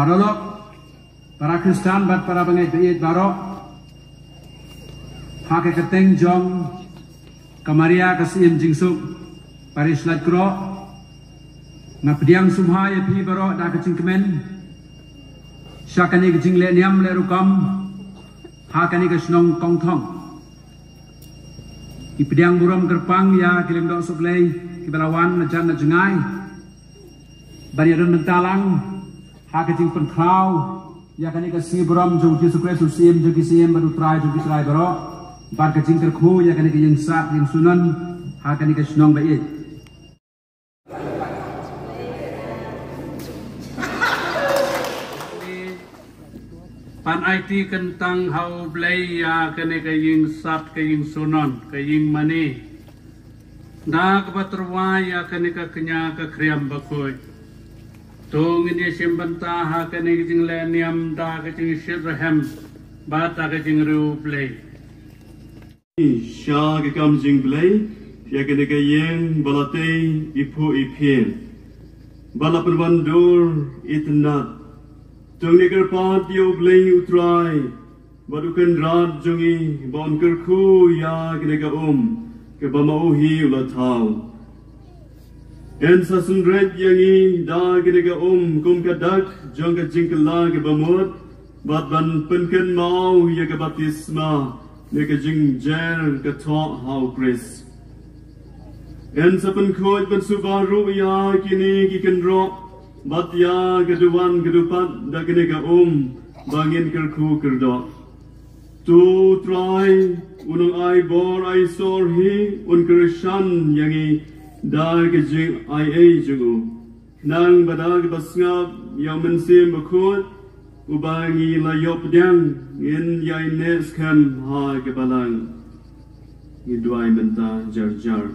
Parolok, para Kristen bat para pengai beit barok, hake keteng jong, kamaria kasim jingsuk, paris lat kro, ngapdiang sumha ye pi barok da kecing kemen, syakani kecing le niam le rukam, hakani kesnong kong thong, ipdiang buram kerpang ya kilim dok suplei, kibalawan najan na jengai, bani adon mentalang, hakajing penkrau ya kan ikan si beram jauh Yesus Kristus sim jauh sim baru try baro bar kajing terku ya kan ikan yang sat yang sunan hakan ikan senong baik pan IT kentang hau blay ya kan ikan yang sat yang sunan yang mani dah kepaterwa ya kan ikan kenya kekriam bakoi Tung ini simbanta hakan ini jing leniam da kecing shiraham bata kecing ruplay. Sha kekam jing play, ya kene kayeng balate ipu ipien. Balapan bandur itnat. Tung ni kerpat yo play utrai. Badukan rat jungi bon kerku ya kene ka ke bamauhi ulatau. En sasun red yangi da gede kum kadak jong ka jingkala ke bamut bat ban penken mau ya ke baptisma ne ke jingjer ke to how Chris en sapen khoj ban subaru ya kini kiken ro bat ya keduan kedupat da gede bangin kerku kerdo tu try unang ai bor ai sor hi un krishan yangi Dar kejing ai jungu nang badag basngap yang mensim bakut ubangi layop diang in yai nes kan ha kebalang iduai benta jar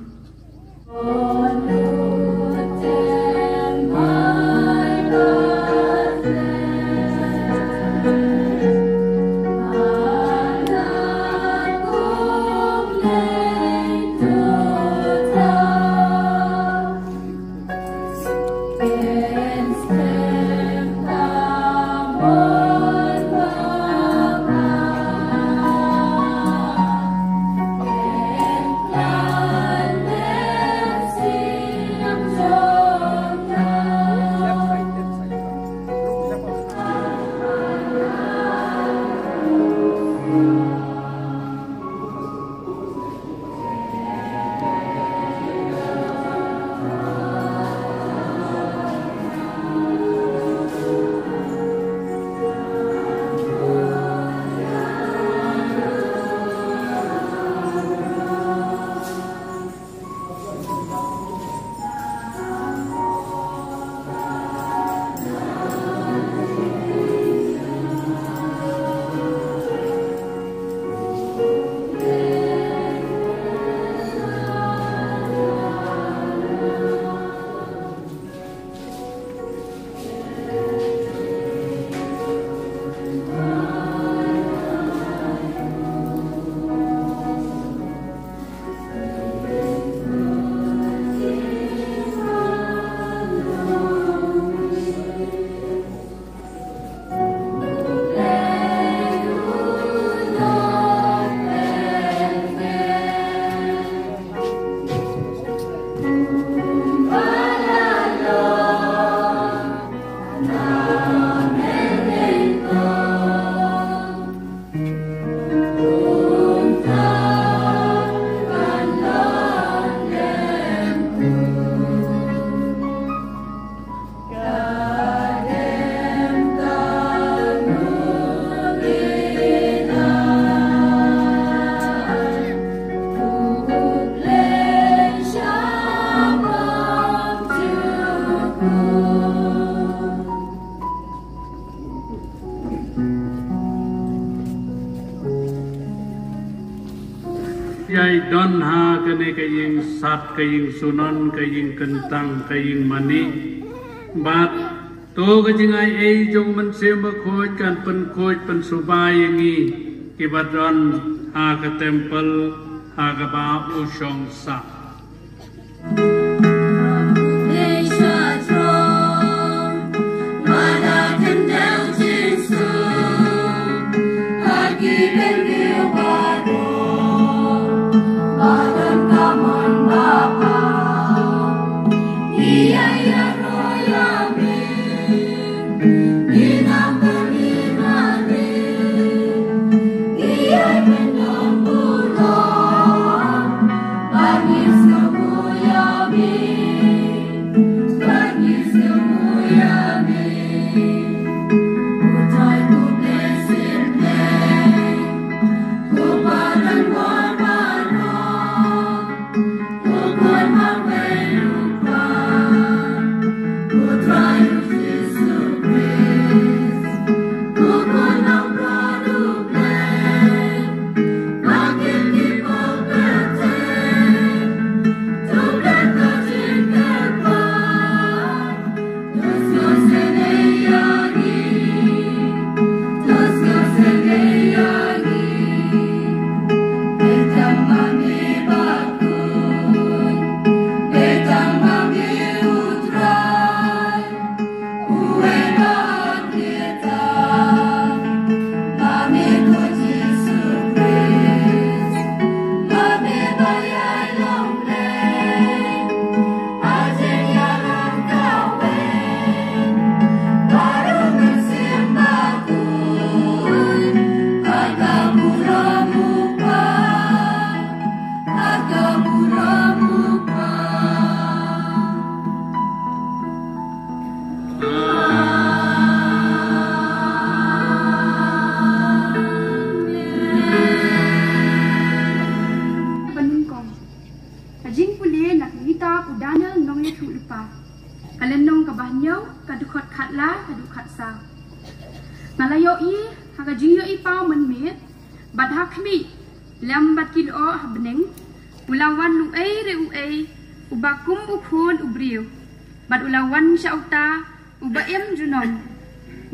Yai don ha kene kaying sat kaying sunon kaying kentang kaying mani bat to kajing ai ei jong man sem ba khoj kan pen subai yangi kibadron ha ka temple ha ka ba usong sa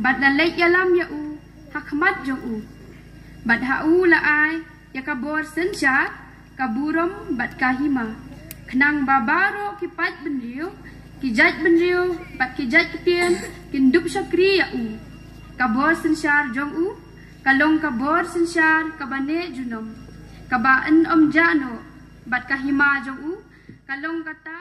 Bat na lek yalam ya u hakmat jong u bat ha u la ai ya kabor senja kaburom bat kahima khnang babaro kipat benriu kijat benriu bat kijat ketien kindup sakri ya u kabor sensyar jong u kalong kabor sensyar kabane junom kabaan om jano bat kahima jong u kalong kata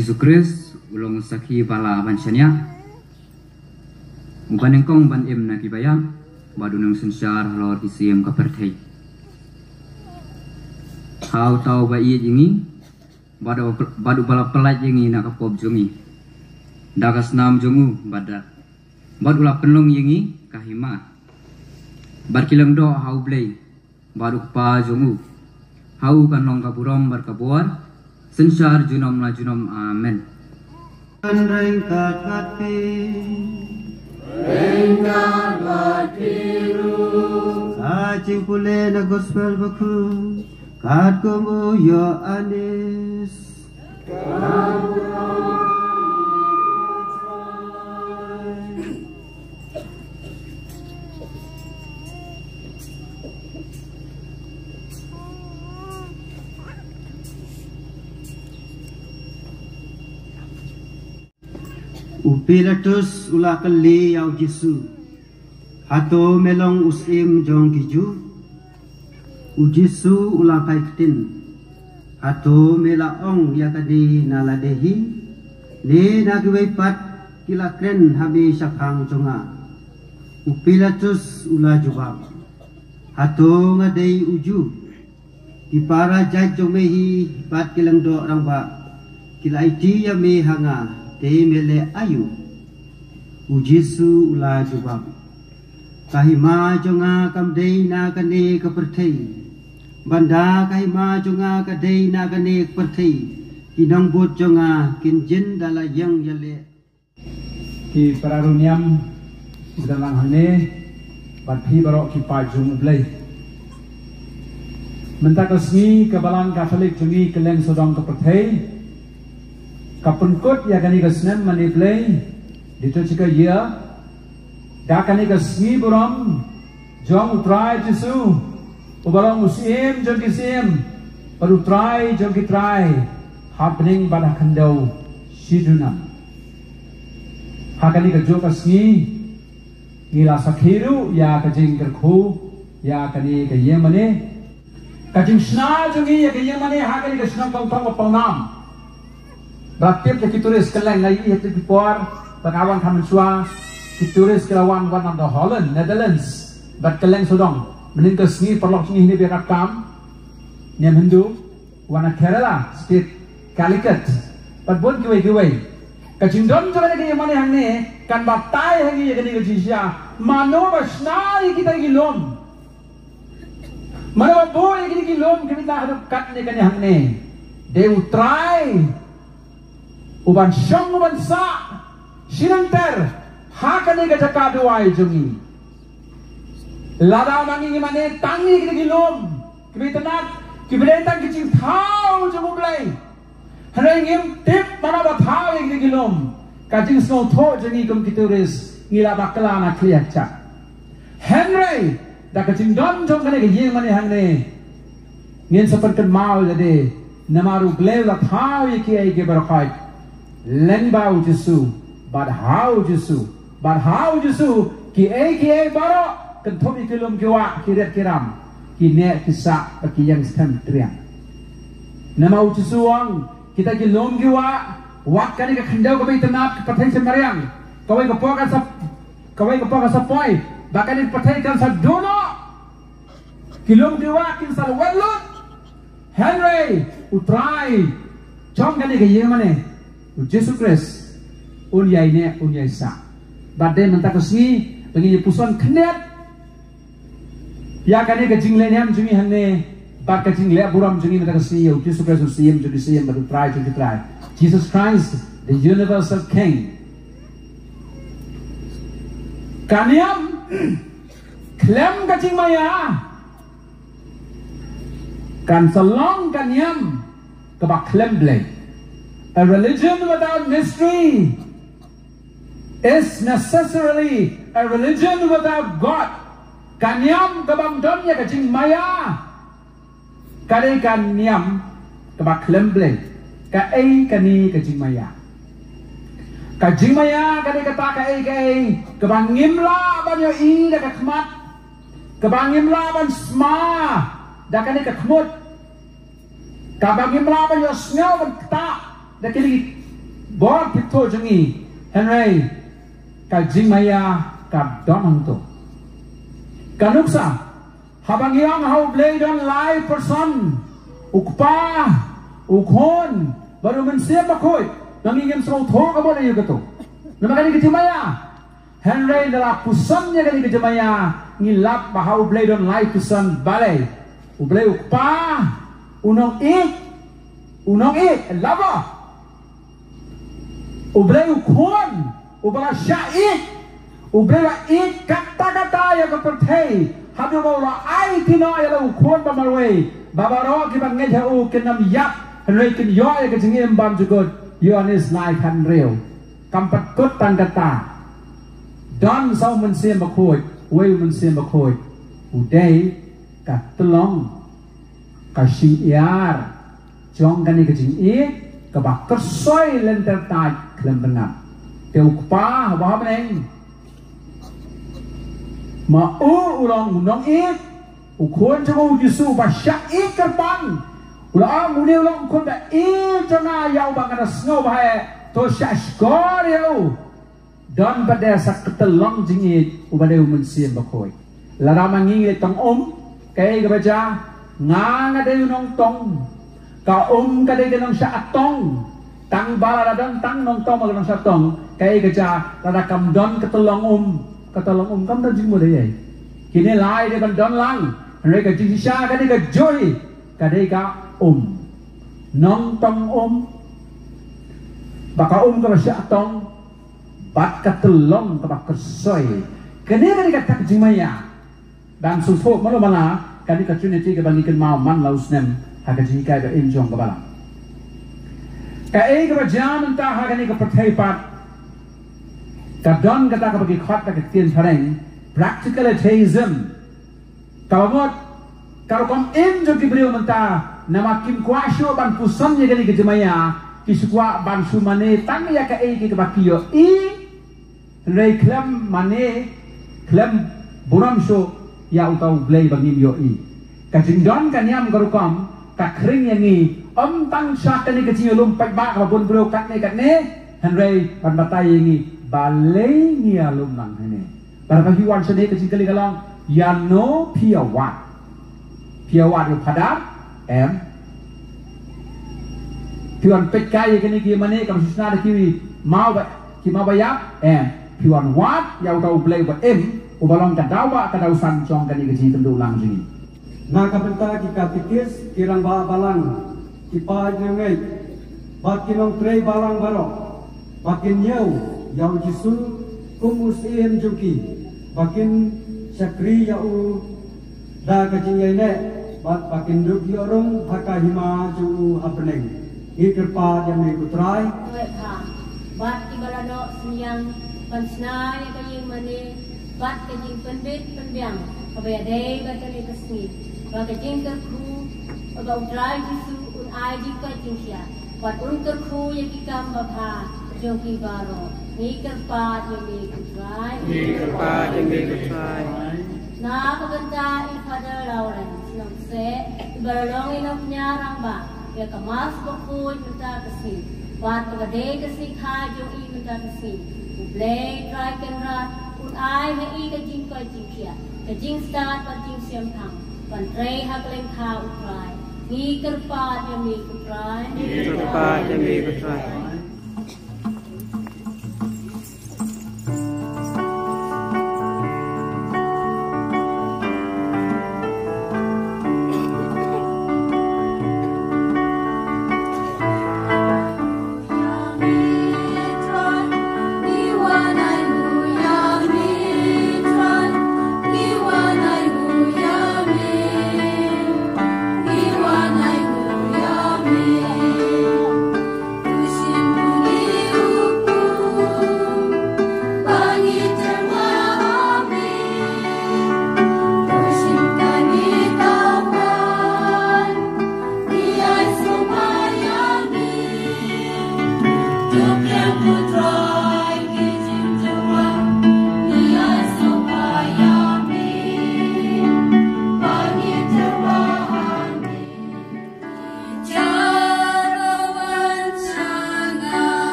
Yesus Kristus ulong saki bala bansanya ubanengkong ban em na kibayang badunang sensyar halor isiem kapertei hau tau ba iye jingi badu bala pelat jingi na kapop jungi dagas nam jungu badat badu la penlong jingi kahima barkilang do hau blei badu pa jungu hau kanong kaburom barkabuar sensyar junom la junom amen. Rengkat batiru kacing pule na gospel baku kat kumu yo anis Pilatus ulah kali yau Yesu. Hato melong usim jong kiju. Yesu ulah kai ketin. Hato melaong ya kadi naladehi. Ne nagwe pat kila kren habi syakang jonga. Pilatus ulah jawab. Hato ngadei uju. Di para jaj jomehi pat kilang do orang ba. Kila iti ya me hanga te mele ayu. Yesu ulah jawab. Kahima jonga kamdei na kane kepertei. Banda kahima jonga kadei na kane kepertei. Kinang bot jonga kinjen dala yang yale. Ki pararuniam dalang hane bathi barok ki pajung blai. Mentakasmi kebalan Katolik jungi keleng sodong kepertei. Kapunkut ya kani kasnem mani blai. Dito chika ya. Dakani kasmi buram jong utrai Jesu. Ubarong usim jong kisim. Perutrai jong kitrai. Happening pada kandau sidunam. Hakani kajo kasmi ngila sakhiru ya kajing kerku ya kani kayemane kajing sna jungi ya kayemane hakani kasna pangtong pangnam. Ratip kituris keleng ngai itu dipor pengawan kamansua kituris kelawan one of the Holland Netherlands bat keleng sodong mening kasmi perlok sini ni berat kam niam Hindu wana Kerala state Calicut bat bon kiwe kajing don jole ke mane hangne kan batai hangi ye kani kajisya mano basnai kita gilom mano bo ye kani gilom kita hadup kat ne kani hangne de utrai uban syong uban sa sinanter hakane ka jakaduai jungi lada mangi mane tangi kani gilom kibitenat kibentang kicing thau jumulai Hari ngim tip mana bathau yang digilom, kajing snow tho jengi kum kituris ngila bakala na kliak cak. Henry da kajing don jong kane kajing mane hangne ngin seperti mau jadi namaru bleu la thau yaki ay ke berkhait lenbau Jesu badhau Jesu ki ay baro kentom ikilum kiwa kiret kiram ki ne kisa ki yang stem triang namau Jesu wang kita gilom giwa wak kani ka khandau ka bai tanap ka pathai se mariang kawai ka poka sa poi bakani pathai kan sa dono gilom giwa kin sal welut Henry utrai chong kani ka yemane Jesus Christ unyai sa badai mentak kesni bengi puson knet ya kani ka jingle nyam jungi hanne Bak kajing lea buram jungi mata kasih Jesus Christ jungi baru try Jesus Christ the universal King kaniam klem kajing maya kan salong kaniam kebak klem blay a religion without mystery is necessarily a religion without God kaniam kebang donnya kajing maya kare kan niam kebak lemble ka ai kani kajing maya kare kata ka ai kebang ngimla ban yo i da khmat kebang ngimla ban sma da kani ka khmut kebang ngimla ban yo snyo ban ta da kili bor pitho jungi Henry kajing maya ka donang to kanuksa habang yang hau blade on live person ukpa ukhon baru mensiap bakoi nangingin serau tho ka boleh yugato namakani kejemaya Henry dalam pusannya kali kejemaya ngilap bahau blade on live person balai ublay ukpa unong ik lava ublay ukhon ubala syait ublay ik kata-kata yang kepertai Hadu maula ai kino ya lu khon ba marwe babaro ki bang ngai hu kenam yap Henry kin yo ya kajing embam jugot Yohanes lai kan reu kampat kut tan kata don sau men sim bakoi wei men sim bakoi udai ka telong ka syiar jong kani kajing ka bak kersoi lenter tai klem benap Teu kupa bawa meneng. Ma ulang unong it. Ukun jangu Yesu basyak it kerpang. Ulang muni ulang ukun da it jangan yau bangan snow bahaya. To syak skor yau. Don pada sak ketelong jingit ubadeu mensiam bakoi. Lara mangi tong kay gabaja nga deu nong tong. Ka kadai nong syak tong. Tang bala dan tang nong tong magang syak tong. Kay gaja lara kam don ketelong kam don jing mo dayai. Kini lai dia ban don lang. Mereka jing sya kadai ka joy. Kadai ka nong tong baka ka syak tong. Bat ketelong ka kesoy. Kini kata jing maya. Dan sufuk malu mana kani ka trinity ka bangikan mau man laus nem haka jing kai ka injong ka bala. Ka ka jam entah haka ni ka pertaipat. Ka don kata ka bagi khot ka tien pareng practical atheism. Kawamot kalau kom injong ki beliau mentah nama kim kuasyo ban pusan ya kani ka jemaya kisukwa ban sumane tang ya ka ka bakiyo Rei klem mane klem buram so ya utau blay bangim yo kajing don kanyam garukam kakring yangi tang syak ni kajing lum pai ba ka bun bro kat ne Henry ban batai yangi balai ni alum nang hene bar bagi wan sede kajing kali galang ya no piawat yo padat piwan petkai kini ki mane kam susna de ki mau bayap Piwan wat yang tahu belai buat ubalong kadawa kadausan cong kani kecil tendu lang sini. Nah kapenta kita tikis kirang balang kipa nyengai bakinong trei balang baro bakin yau jisul kumus juki bakin syakri yau da kecil ne bakin duk yorong hakahima ju apneng ikirpa yang ikutrai bat ibalano siang pansna ya kaying mani bat kaying penbiang kabaya day batani kasni ba kaying kerku ba utrai jisu un ai di kaying sia bat un kerku ya kikam babha jogi baro ni kerpa yang utrai na kabanta ifada lauren sinong se ibalong inok nyarang ba ya kamas bakun minta kasni bat kabade kasni khajo minta kasni Blay, try kenrat, un ai me kajing ko jingkia, kajing start kajing siam thang, pan tray hakleng kha utrai, ni kerpa jami utrai.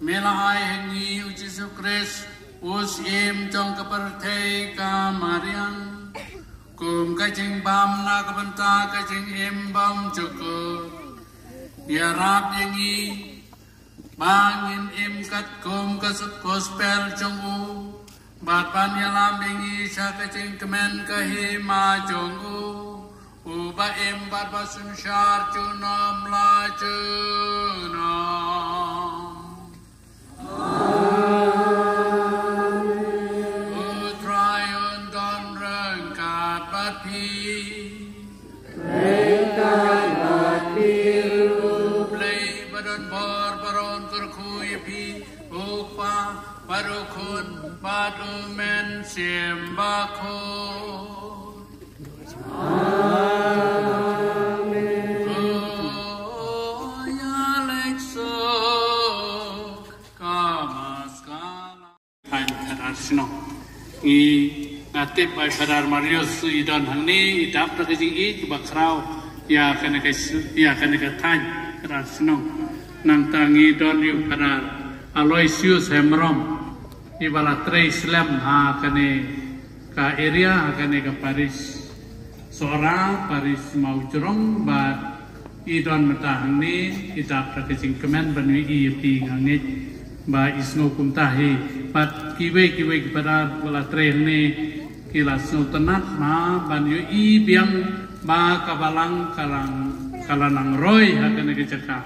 Melahai hengi Yesus Kristus usim jong kepertai kamarian kum kajing bam na kebenta kajing imbam cukup biarap yengi bangin imkat kum kasut gospel jongu batpan yalam yengi sya kajing kemen kahima jongu uba imbat basun syar cunam la cunam baron bor baron kurkui pi upa barukun badu men siembako. Amen. Oh ya lekso kamaskala. Hai terasno. I natip ay parar Marius idon hangni idap terkejing I bakrau ya kena tan terasno. Nang tangi don yu parar Aloysius Hemrom ibala tre Islam ha kene ka area ha kene ka Paris seorang Paris mau jerong bat idon matahang ni idap terkejing kemen banui I pi ngangit ba isno kumtahi bat kiwe kepada bala tre ni kila sultanat ma banui I biang ba kabalang kalanang roy ha kene ke cakap